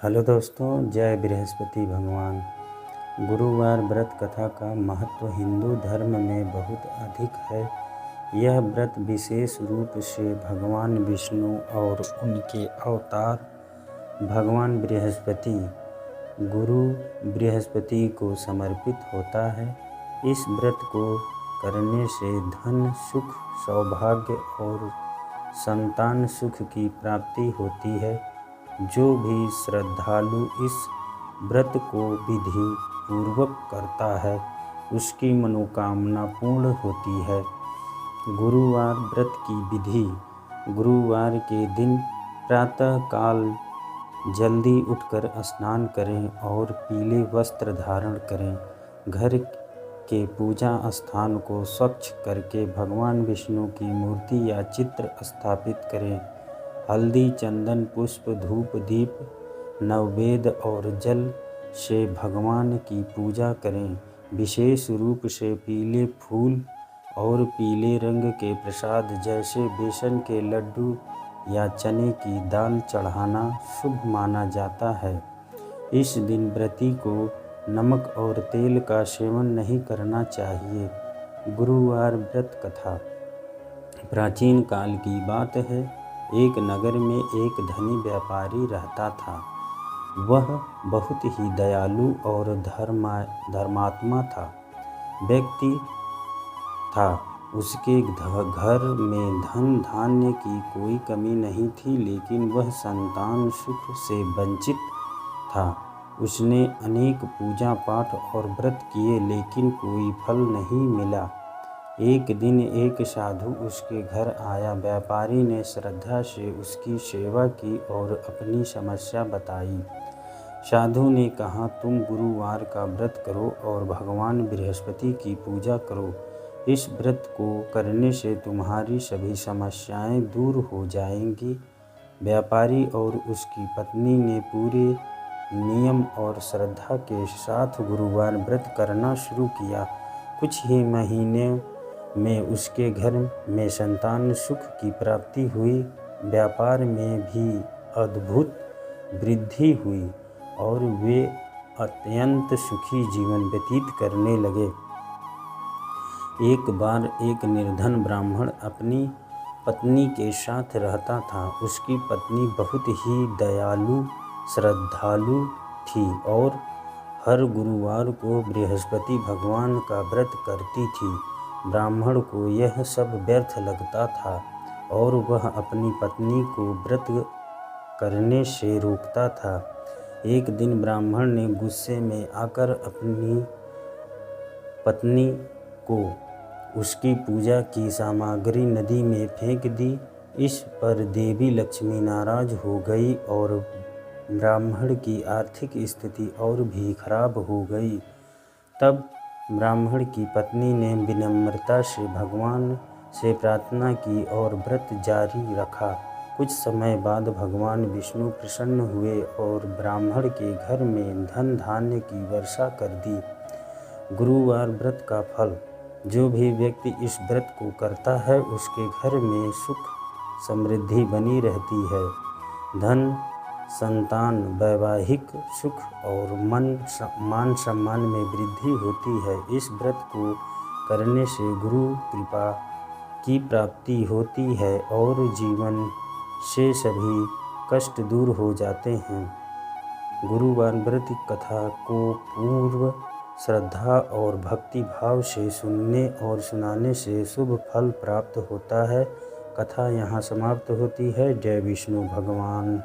Hello दोस्तों, जय बृहस्पति भगवान। गुरुवार व्रत कथा का महत्व हिंदू धर्म में बहुत अधिक है। यह व्रत विशेष रूप से भगवान विष्णु और उनके अवतार भगवान बृहस्पति गुरु बृहस्पति को समर्पित होता है। इस व्रत को करने से धन, सुख, सौभाग्य और संतान सुख की प्राप्ति होती है। जो भी श्रद्धालु इस व्रत को विधि पूर्वक करता है उसकी मनोकामना पूर्ण होती है। गुरुवार व्रत की विधि। गुरुवार के दिन प्रातः काल जल्दी उठकर स्नान करें और पीले वस्त्र धारण करें। घर के पूजा स्थान को स्वच्छ करके भगवान विष्णु की मूर्ति या चित्र स्थापित करें। हल्दी, चंदन, पुष्प, धूप, दीप, नववेद और जल से भगवान की पूजा करें। विशेष रूप से पीले फूल और पीले रंग के प्रसाद जैसे बेसन के लड्डू या चने की दाल चढ़ाना शुभ माना जाता है। इस दिन व्रती को नमक और तेल का सेवन नहीं करना चाहिए। गुरुवार व्रत कथा। प्राचीन काल की बात है। एक नगर में एक धनी व्यापारी रहता था। वह बहुत ही दयालु और धर्मात्मा व्यक्ति था। उसके घर में धन धान्य की कोई कमी नहीं थी, लेकिन वह संतान सुख से वंचित था। उसने अनेक पूजा पाठ और व्रत किए, लेकिन कोई फल नहीं मिला। एक दिन एक साधु उसके घर आया। व्यापारी ने श्रद्धा से उसकी सेवा की और अपनी समस्या बताई। साधु ने कहा, तुम गुरुवार का व्रत करो और भगवान बृहस्पति की पूजा करो। इस व्रत को करने से तुम्हारी सभी समस्याएं दूर हो जाएंगी। व्यापारी और उसकी पत्नी ने पूरे नियम और श्रद्धा के साथ गुरुवार व्रत करना शुरू किया। कुछ ही महीने में उसके घर में संतान सुख की प्राप्ति हुई। व्यापार में भी अद्भुत वृद्धि हुई और वे अत्यंत सुखी जीवन व्यतीत करने लगे। एक बार एक निर्धन ब्राह्मण अपनी पत्नी के साथ रहता था। उसकी पत्नी बहुत ही दयालु, श्रद्धालु थी और हर गुरुवार को बृहस्पति भगवान का व्रत करती थी। ब्राह्मण को यह सब व्यर्थ लगता था और वह अपनी पत्नी को व्रत करने से रोकता था। एक दिन ब्राह्मण ने गुस्से में आकर अपनी पत्नी को उसकी पूजा की सामग्री नदी में फेंक दी। इस पर देवी लक्ष्मी नाराज हो गई और ब्राह्मण की आर्थिक स्थिति और भी खराब हो गई। तब ब्राह्मण की पत्नी ने विनम्रता से भगवान से प्रार्थना की और व्रत जारी रखा। कुछ समय बाद भगवान विष्णु प्रसन्न हुए और ब्राह्मण के घर में धन धान्य की वर्षा कर दी। गुरुवार व्रत का फल। जो भी व्यक्ति इस व्रत को करता है उसके घर में सुख समृद्धि बनी रहती है। धन, संतान, वैवाहिक सुख और मान सम्मान में वृद्धि होती है। इस व्रत को करने से गुरु कृपा की प्राप्ति होती है और जीवन से सभी कष्ट दूर हो जाते हैं। गुरुवार व्रत कथा को पूर्व श्रद्धा और भक्ति भाव से सुनने और सुनाने से शुभ फल प्राप्त होता है। कथा यहाँ समाप्त होती है। जय विष्णु भगवान।